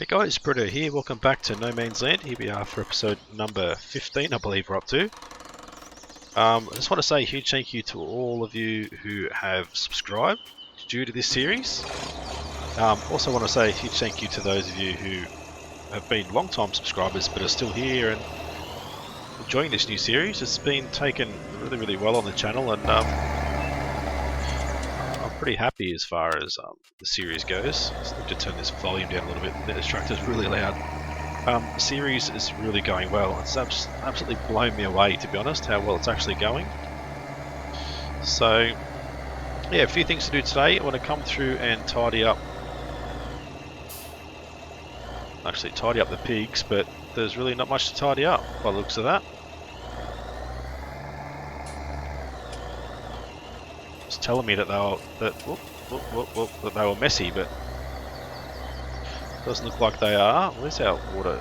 Hey guys, Britto here, welcome back to No Man's Land. Here we are for episode number 15, I believe we're up to. I just want to say a huge thank you to all of you who have subscribed due to this series. Also want to say a huge thank you to those of you who have been long-time subscribers but are still here and enjoying this new series. It's been taken really well on the channel, and I'm pretty happy as far as the series goes. Just need to turn this volume down a little bit. This tractor's really loud. The series is really going well. It's absolutely blown me away, to be honest, how well it's actually going. So, yeah, a few things to do today. I want to come through and tidy up the pigs, but there's really not much to tidy up by the looks of that. It's telling me that they were messy, but it doesn't look like they are. Where's our water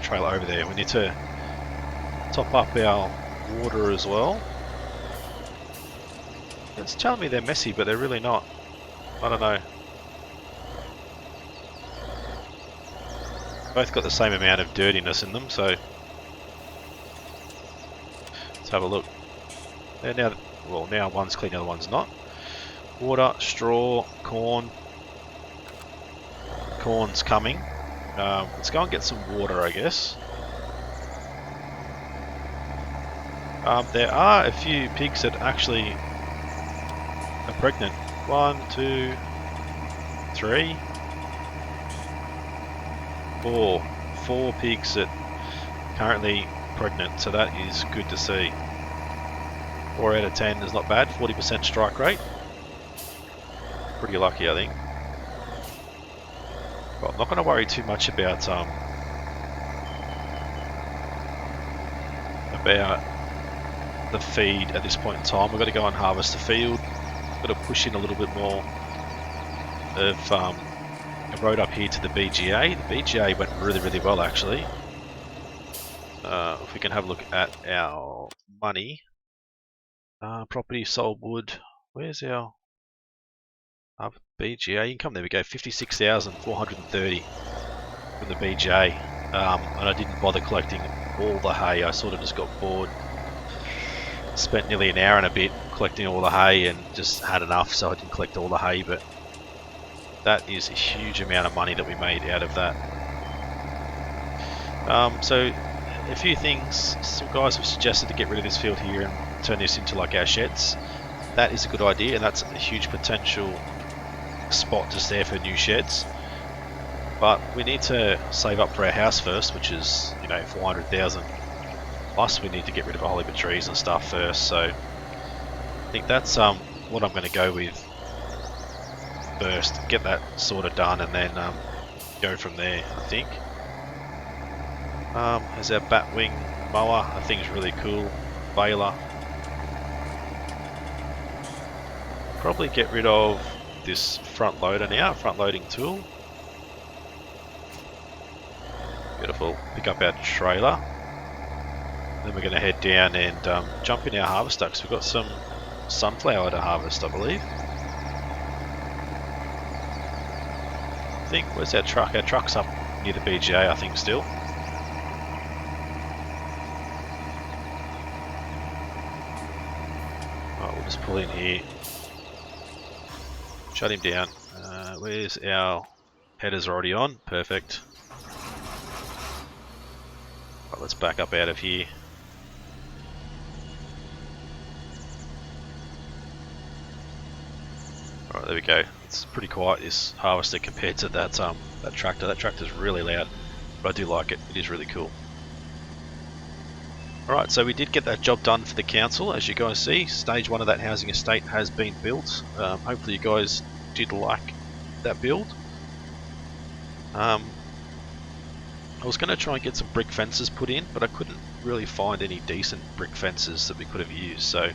trailer over there? We need to top up our water as well. It's telling me they're messy, but they're really not. I don't know. Both got the same amount of dirtiness in them, so let's have a look. And now one's clean, the other one's not. Water, straw, corn. Corn's coming. Let's go and get some water, I guess. There are a few pigs that actually are pregnant. 1, 2, 3, 4. 4 pigs that are currently pregnant, so that is good to see. 4 out of 10 is not bad. 40% strike rate. Pretty lucky, I think. Well, I'm not going to worry too much about the feed at this point in time. We've got to go and harvest the field. Got to push in a little bit more of a road up here to the BGA. The BGA went really well, actually. If we can have a look at our money. Property, sold wood. Where's our BGA income? There we go, 56,430 from the BGA. And I didn't bother collecting all the hay. I sort of just got bored. Spent nearly an hour and a bit collecting all the hay and just had enough, so I didn't collect all the hay. But that is a huge amount of money that we made out of that. So a few things. Some guys have suggested to get rid of this field here and turn this into like our sheds. That is a good idea, and that's a huge potential spot just there for new sheds. But we need to save up for our house first, which is, you know, 400,000. Plus we need to get rid of a whole heap of trees and stuff first. So I think that's what I'm going to go with first. Get that sort of done, and then go from there, I think. There's our batwing mower. That thing's really cool. Baler. Probably get rid of this front loader now, front loading tool. Beautiful. Pick up our trailer. Then we're going to head down and jump in our harvester, because we've got some sunflower to harvest, I believe. I think, where's our truck? Our truck's up near the BGA, I think, still. Right, we'll just pull in here. Shut him down. Where's our headers already on? Perfect. Right, let's back up out of here. Alright, there we go. It's pretty quiet, this harvester, compared to that tractor. That tractor's really loud, but I do like it. It is really cool. Alright, so we did get that job done for the council. As you guys see, stage 1 of that housing estate has been built. Hopefully you guys did like that build. I was going to try and get some brick fences put in, but I couldn't really find any decent brick fences that we could have used, so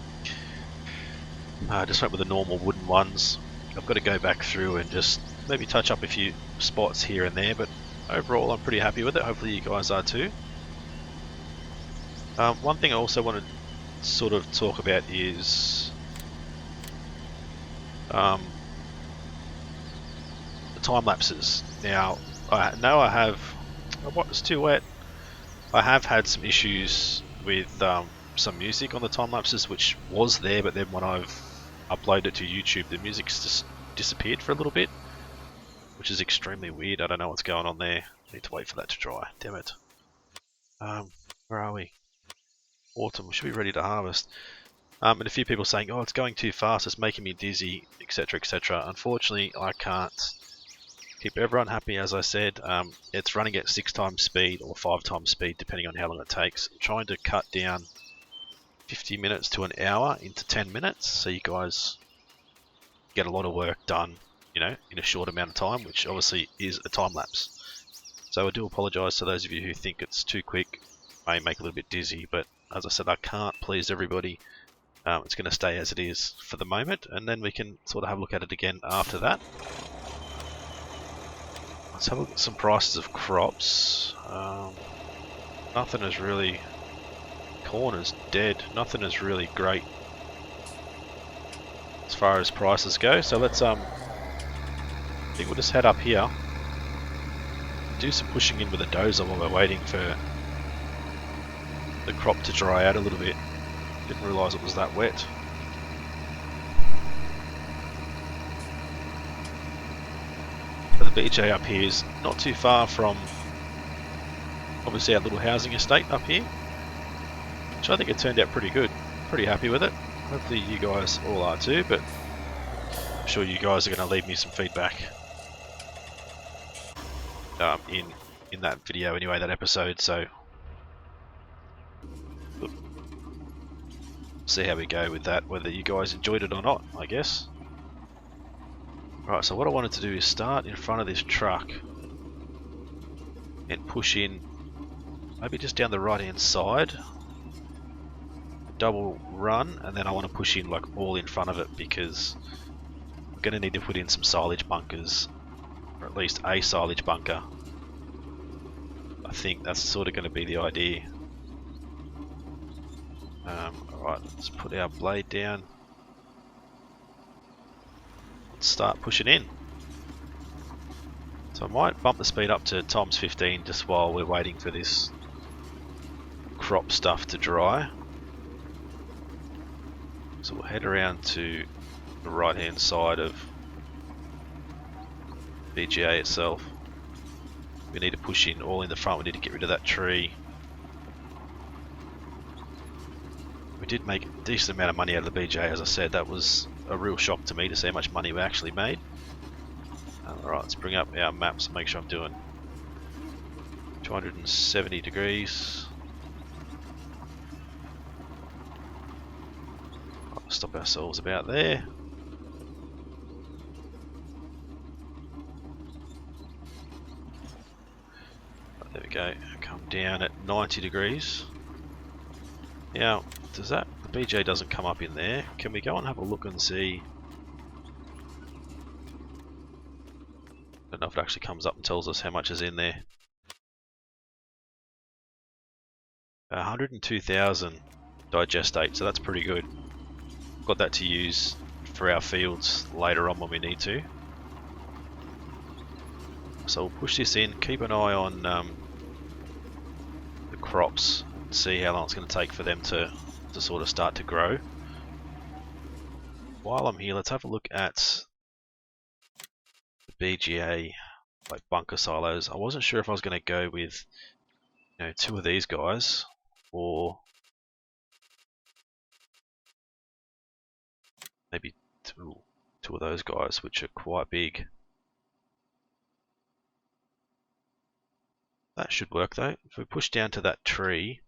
I just went with the normal wooden ones. I've got to go back through and just maybe touch up a few spots here and there, but overall I'm pretty happy with it. Hopefully you guys are too. One thing I also want to sort of talk about is the time lapses. Now, I have. What was too wet? I have had some issues with some music on the time lapses, which was there, but then when I've uploaded it to YouTube, the music's just disappeared for a little bit, which is extremely weird. I don't know what's going on there. I need to wait for that to dry. Damn it. Where are we? Autumn. We should be ready to harvest. And a few people saying, "Oh, it's going too fast. It's making me dizzy," etc., etc. Unfortunately, I can't keep everyone happy. As I said, it's running at 6 times speed or 5 times speed, depending on how long it takes. I'm trying to cut down 50 minutes to an hour into 10 minutes, so you guys get a lot of work done, you know, in a short amount of time, which obviously is a time lapse. So I do apologise to those of you who think it's too quick. May make a little bit dizzy, but as I said, I can't please everybody. It's going to stay as it is for the moment, and then we can sort of have a look at it again after that. Let's have a look at some prices of crops. Nothing is really... Corn is dead. Nothing is really great as far as prices go. So let's I think we'll just head up here, do some pushing in with a dozer while we're waiting for the crop to dry out a little bit. Didn't realise it was that wet. So the BGA up here is not too far from obviously our little housing estate up here, which I think it turned out pretty good. Pretty happy with it. Hopefully you guys all are too, but I'm sure you guys are going to leave me some feedback in that video anyway, that episode, so see how we go with that, whether you guys enjoyed it or not, I guess. Right, so what I wanted to do is start in front of this truck and push in maybe just down the right hand side, double run, and then I want to push in like all in front of it, because we're going to need to put in some silage bunkers, or at least a silage bunker. I think that's sort of going to be the idea. Alright, let's put our blade down. Let's start pushing in. So I might bump the speed up to times 15 just while we're waiting for this crop stuff to dry. So we'll head around to the right hand side of BGA itself. We need to push in all in the front. We need to get rid of that tree. We did make a decent amount of money out of the BGA, as I said. That was a real shock to me to see how much money we actually made. Alright, let's bring up our maps and make sure I'm doing 270 degrees. I'll stop ourselves about there. There we go, come down at 90 degrees. Now, does that, the BGA doesn't come up in there. Can we go and have a look and see? I don't know if it actually comes up and tells us how much is in there. 102,000 digestate, so that's pretty good. Got that to use for our fields later on when we need to. So we'll push this in, keep an eye on the crops, and see how long it's going to take for them to sort of start to grow. While I'm here, let's have a look at the BGA like bunker silos. I wasn't sure if I was going to go with, you know, 2 of these guys or maybe two of those guys, which are quite big. That should work though. If we push down to that tree,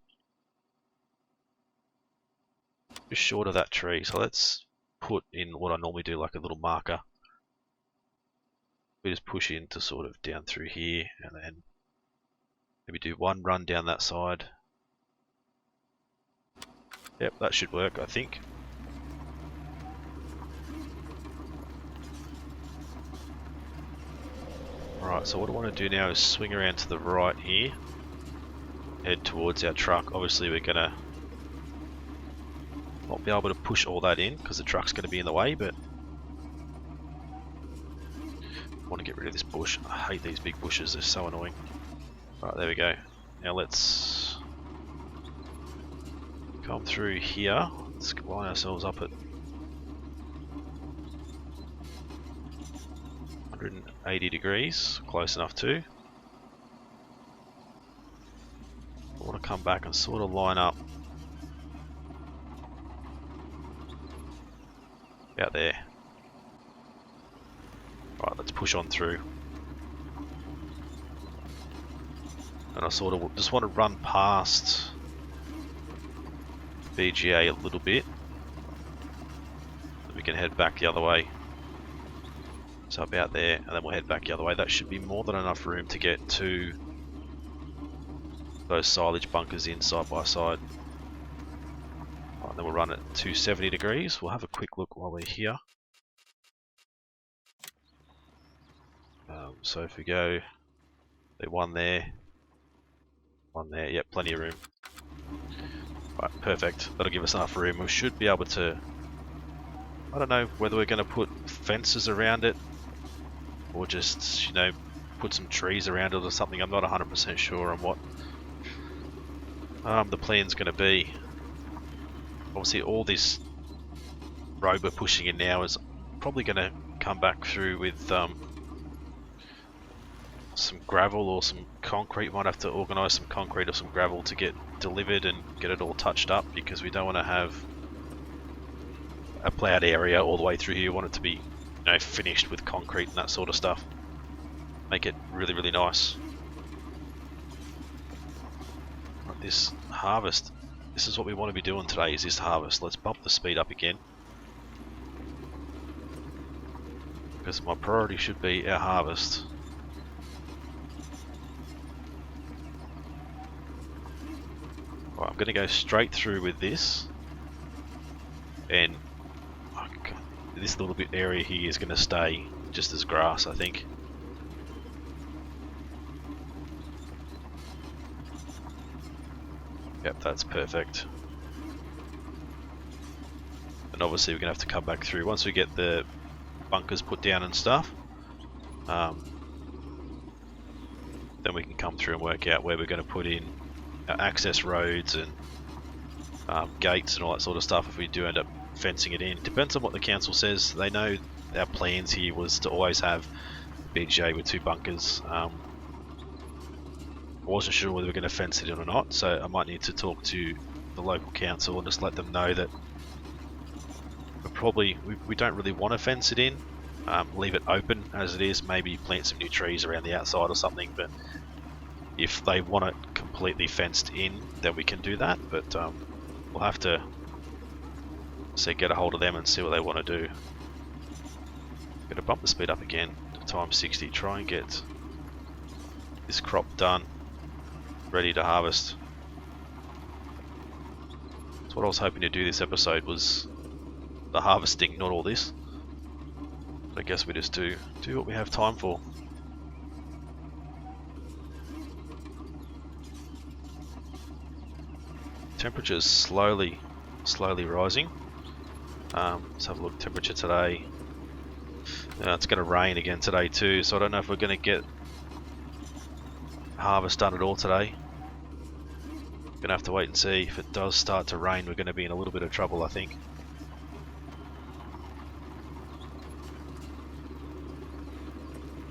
just short of that tree, so let's put in what I normally do, like a little marker. We just push in to sort of down through here, and then maybe do one run down that side. Yep, that should work, I think. Alright, so what I want to do now is swing around to the right here, head towards our truck. Obviously we're going to not be able to push all that in because the truck's going to be in the way, but want to get rid of this bush. I hate these big bushes, they're so annoying. Right, there we go. Now let's come through here. Let's line ourselves up at 180 degrees, close enough to. I want to come back and sort of line up about there. Right, let's push on through. And I sort of just want to run past BGA a little bit. Then we can head back the other way. So about there, and then we'll head back the other way. That should be more than enough room to get to those silage bunkers in side by side. Right, then we'll run at 270 degrees. We'll have a quick look while we're here. So if we go, one there, yep, plenty of room. Right, perfect. That'll give us enough room. We should be able to, I don't know whether we're going to put fences around it or just, you know, put some trees around it or something. I'm not 100% sure on what the plan's going to be. Obviously all this road we're pushing in now is probably going to come back through with some gravel or some concrete. Might have to organise some concrete or some gravel to get delivered and get it all touched up, because we don't want to have a ploughed area all the way through here. We want it to be, you know, finished with concrete and that sort of stuff. Make it really, really nice. Right, this harvest, this is what we want to be doing today, is this harvest. Let's bump the speed up again, because my priority should be our harvest. Right, I'm going to go straight through with this, and this little bit area here is going to stay just as grass, I think. Yep, that's perfect. And obviously we're going to have to come back through once we get the bunkers put down and stuff. Then we can come through and work out where we're going to put in our access roads and gates and all that sort of stuff if we do end up fencing it in. Depends on what the council says. They know our plans here was to always have BGA with 2 bunkers. I wasn't sure whether we're going to fence it in or not, so I might need to talk to the local council and just let them know that we don't really want to fence it in. Leave it open as it is, maybe plant some new trees around the outside or something, but if they want it completely fenced in, then we can do that, but we'll have to get a hold of them and see what they want to do. I'm going to bump the speed up again to times 60, try and get this crop done, ready to harvest. That's what I was hoping to do this episode, was the harvesting, not all this. But I guess we just do what we have time for. Temperature's slowly rising. Let's have a look. Temperature today. It's going to rain again today too, so I don't know if we're going to get harvest done at all today. Going to have to wait and see. If it does start to rain, we're going to be in a little bit of trouble, I think.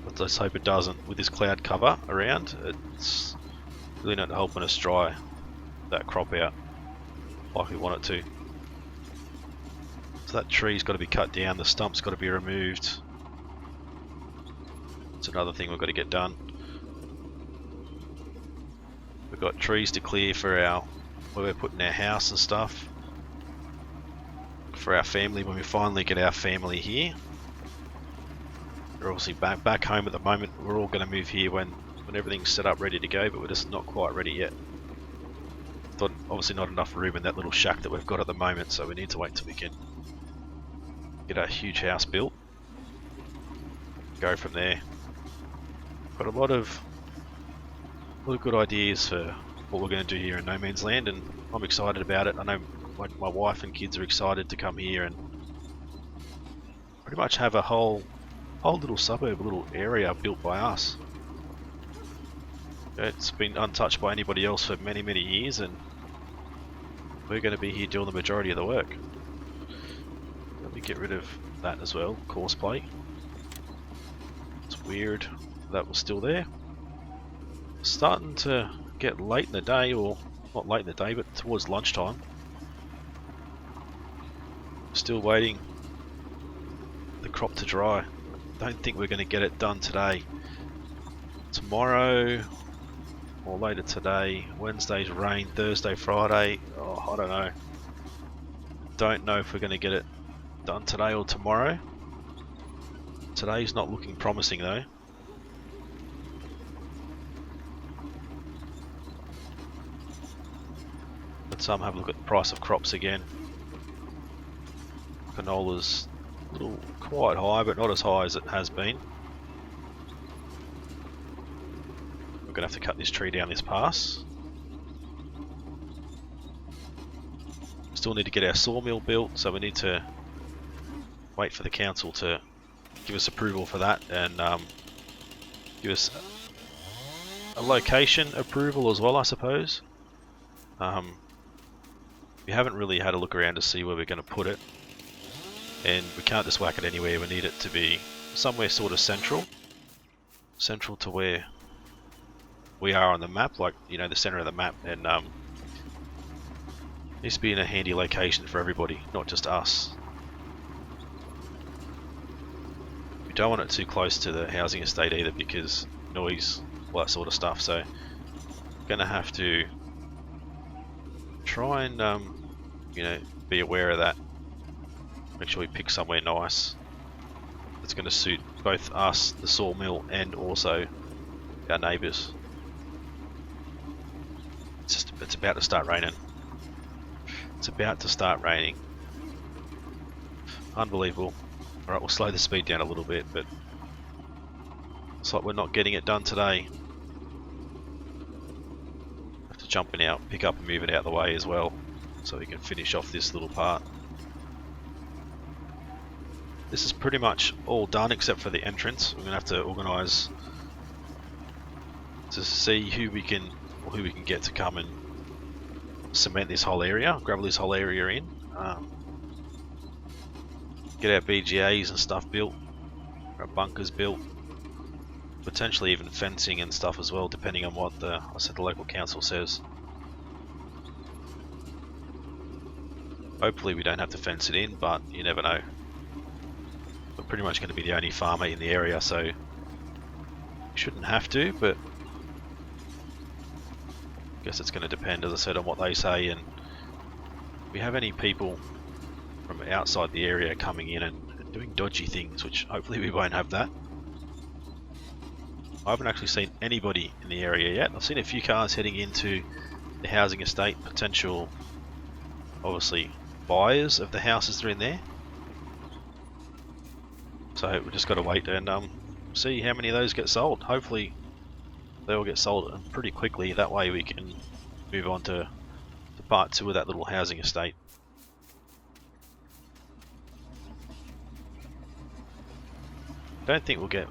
But let's hope it doesn't. With this cloud cover around, it's really not helping us dry that crop out like we want it to. So that tree's got to be cut down, the stump's got to be removed. It's another thing we've got to get done. We've got trees to clear for where we're putting our house and stuff. For our family, when we finally get our family here. We're obviously back home at the moment. We're all going to move here when everything's set up ready to go, but we're just not quite ready yet. Obviously not enough room in that little shack that we've got at the moment, so we need to wait till we can get a huge house built. Go from there. Got a lot of good ideas for what we're going to do here in No Man's Land, and I'm excited about it. I know my wife and kids are excited to come here and pretty much have a whole whole little suburb, a little area built by us. It's been untouched by anybody else for many, many years, and we're going to be here doing the majority of the work. Let me get rid of that as well, course plate. It's weird that was still there. Starting to get late in the day, or not late in the day, but towards lunchtime. Still waiting the crop to dry. Don't think we're going to get it done today. Tomorrow or later today. Wednesday's rain, Thursday, Friday. Oh, I don't know. Don't know if we're going to get it done today or tomorrow. Today's not looking promising though. Let's have a look at the price of crops again. Canola's a little quite high, but not as high as it has been. We're going to have to cut this tree down this pass. Still need to get our sawmill built, so we need to wait for the council to give us approval for that, and give us a location approval as well, I suppose. We haven't really had a look around to see where we're going to put it, and we can't just whack it anywhere. We need it to be somewhere sort of central to where we are on the map, like, you know, the center of the map, and needs to be in a handy location for everybody, not just us. We don't want it too close to the housing estate either, because noise, all that sort of stuff. So we're going to have to try and you know, be aware of that. Make sure we pick somewhere nice that's going to suit both us, the sawmill, and also our neighbours. It's about to start raining. It's about to start raining. Unbelievable. Alright, we'll slow the speed down a little bit, but it's like we're not getting it done today. Have to jump in out, pick up and move it out of the way as well, so we can finish off this little part. This is pretty much all done except for the entrance. We're going to have to organise to see who we can get to come and cement this whole area, gravel this whole area in, get our BGAs and stuff built, our bunkers built, potentially even fencing and stuff as well, depending on what the local council says. Hopefully we don't have to fence it in, but you never know. We're pretty much going to be the only farmer in the area, so we shouldn't have to, but I guess it's going to depend, as I said, on what they say. And if we have any people from outside the area coming in and doing dodgy things, which hopefully we won't have that. I haven't actually seen anybody in the area yet. I've seen a few cars heading into the housing estate, potential, obviously, buyers of the houses that are in there. So we've just got to wait and see how many of those get sold. Hopefully they all get sold pretty quickly. That way we can move on to part 2 of that little housing estate. Don't think we'll get,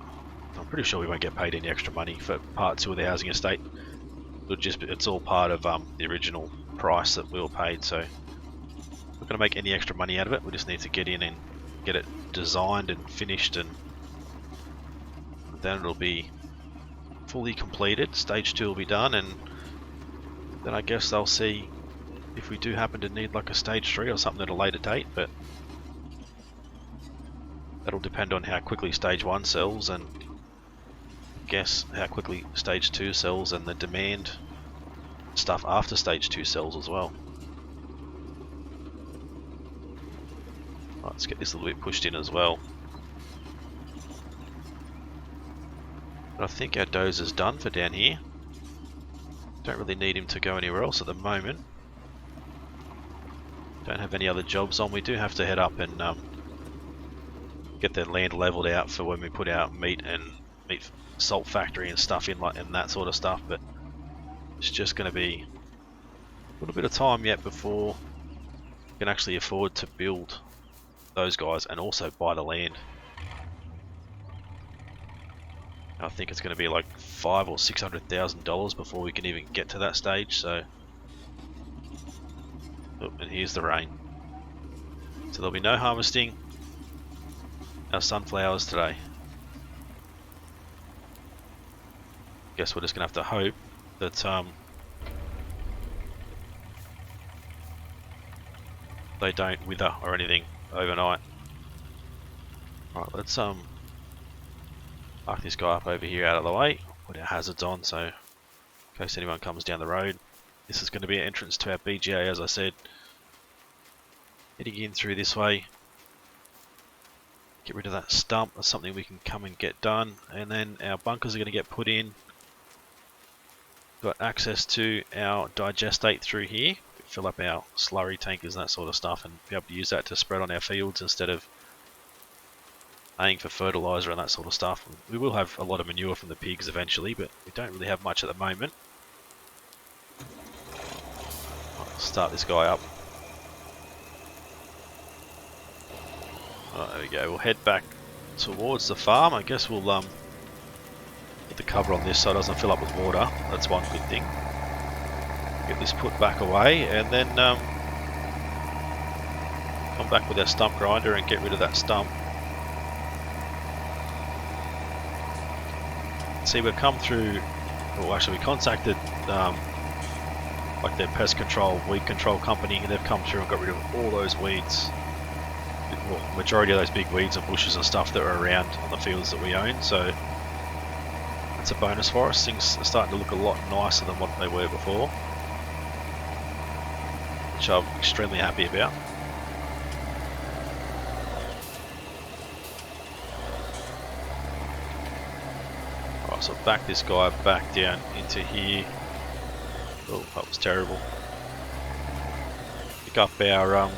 I'm pretty sure we won't get paid any extra money for part 2 of the housing estate. It's all part of the original price that we were paid, so we're not going to make any extra money out of it. We just need to get in and get it designed and finished, and then it'll be fully completed. Stage 2 will be done, and then I guess they'll see if we do happen to need like a stage 3 or something at a later date, but that'll depend on how quickly stage 1 sells, and I guess how quickly stage 2 sells, and the demand stuff after stage 2 sells as well. Right, let's get this a little bit pushed in as well. But I think our dozer's done for down here. Don't really need him to go anywhere else at the moment. Don't have any other jobs on. We do have to head up and get the land leveled out for when we put our meat salt factory and stuff in, like, and that sort of stuff, but it's just going to be a little bit of time yet before we can actually afford to build those guys and also buy the land. I think it's going to be like $500,000 or $600,000 before we can even get to that stage. So, oh, and here's the rain. So there'll be no harvesting our sunflowers today. Guess we're just going to have to hope that they don't wither or anything overnight. Right, let's park this guy up over here out of the way. Put our hazards on so in case anyone comes down the road. This is going to be an entrance to our BGA, as I said. Heading in through this way. Get rid of that stump. That's something we can come and get done. And then our bunkers are going to get put in. Got access to our digestate through here. Fill up our slurry tankers and that sort of stuff and be able to use that to spread on our fields instead of paying for fertilizer and that sort of stuff. We will have a lot of manure from the pigs eventually, but we don't really have much at the moment. I'll start this guy up. Right, there we go. We'll head back towards the farm. I guess we'll put the cover on this so it doesn't fill up with water. That's one good thing. Get this put back away and then come back with our stump grinder and get rid of that stump. See, we've come through, well actually we contacted like their pest control, weed control company, and they've come through and got rid of all those weeds. Well, majority of those big weeds and bushes and stuff that are around on the fields that we own, so that's a bonus for us. Things are starting to look a lot nicer than what they were before, which I'm extremely happy about. Alright, so back this guy back down into here. Oh, that was terrible. Pick up our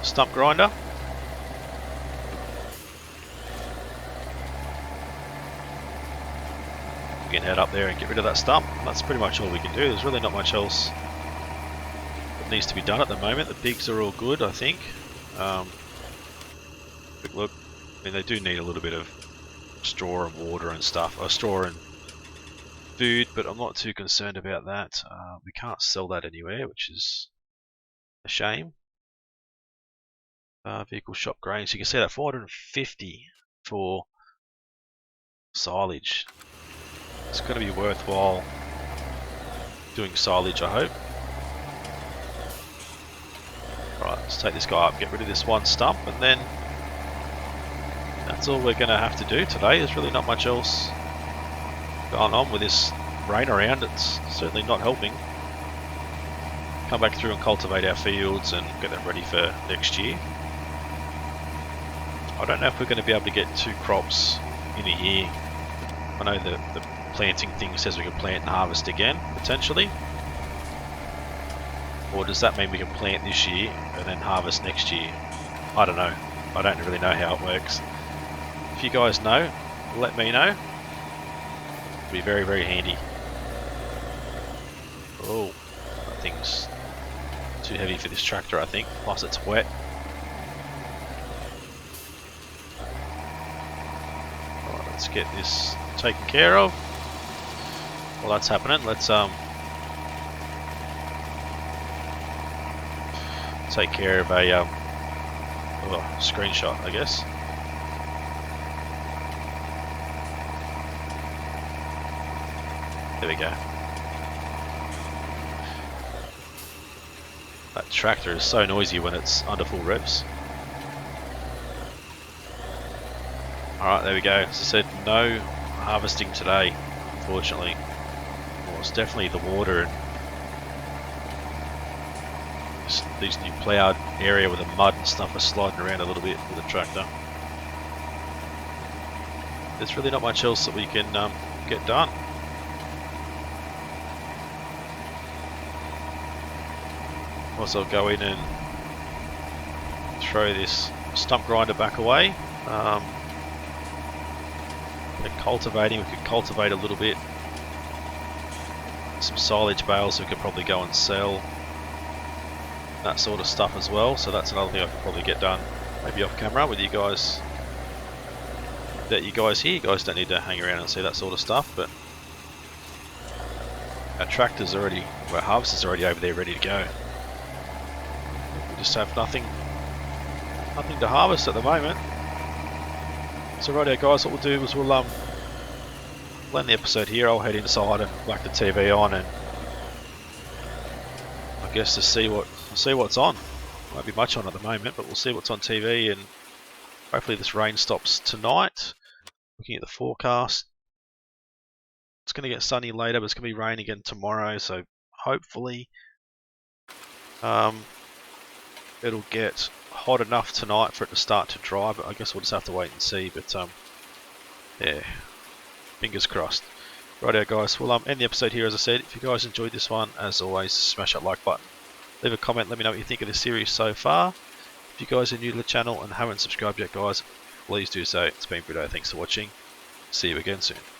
stump grinder. We can head up there and get rid of that stump. That's pretty much all we can do. There's really not much else that needs to be done at the moment. The pigs are all good, I think. Quick look. I mean, they do need a little bit of straw and water and stuff. Straw and food, but I'm not too concerned about that. We can't sell that anywhere, which is a shame. Vehicle shop grain, so you can see that 450 for silage. It's going to be worthwhile doing silage, I hope. Right, let's take this guy up, get rid of this one stump, and then that's all we're going to have to do today. There's really not much else going on with this rain around. It's certainly not helping. Come back through and cultivate our fields and get them ready for next year. I don't know if we're going to be able to get 2 crops in a year. I know the planting thing says we can plant and harvest again, potentially. Or does that mean we can plant this year and then harvest next year? I don't know. I don't really know how it works. If you guys know, let me know. It'd be very, very handy. Oh, that thing's too heavy for this tractor, I think. Plus it's wet. Let's get this taken care of. While that's happening, let's take care of a screenshot, I guess. There we go. That tractor is so noisy when it's under full revs. Alright, there we go. As I said, no harvesting today, unfortunately. Well, it's definitely the water and this new ploughed area with the mud and stuff are sliding around a little bit with the tractor. There's really not much else that we can get done. Also, I'll go in and throw this stump grinder back away. Cultivating, we could cultivate a little bit. Some silage bales we could probably go and sell. That sort of stuff as well, so that's another thing I could probably get done maybe off camera with you guys that you guys hear. You guys don't need to hang around and see that sort of stuff, but our tractor's already, our harvester's already over there ready to go. We just have nothing to harvest at the moment. So rightio guys, what we'll do is we'll end the episode here. I'll head inside and whack the TV on, and I guess to see what's on. Won't be much on at the moment, but we'll see what's on TV, and hopefully this rain stops tonight. Looking at the forecast, it's going to get sunny later, but it's going to be rain again tomorrow, so hopefully it'll get hot enough tonight for it to start to dry, but I guess we'll just have to wait and see. But yeah, fingers crossed. Rightio guys, we'll end the episode here. As I said, if you guys enjoyed this one, as always, smash that like button, leave a comment, let me know what you think of this series so far. If you guys are new to the channel and haven't subscribed yet guys, please do so. It's been Britto, thanks for watching, see you again soon.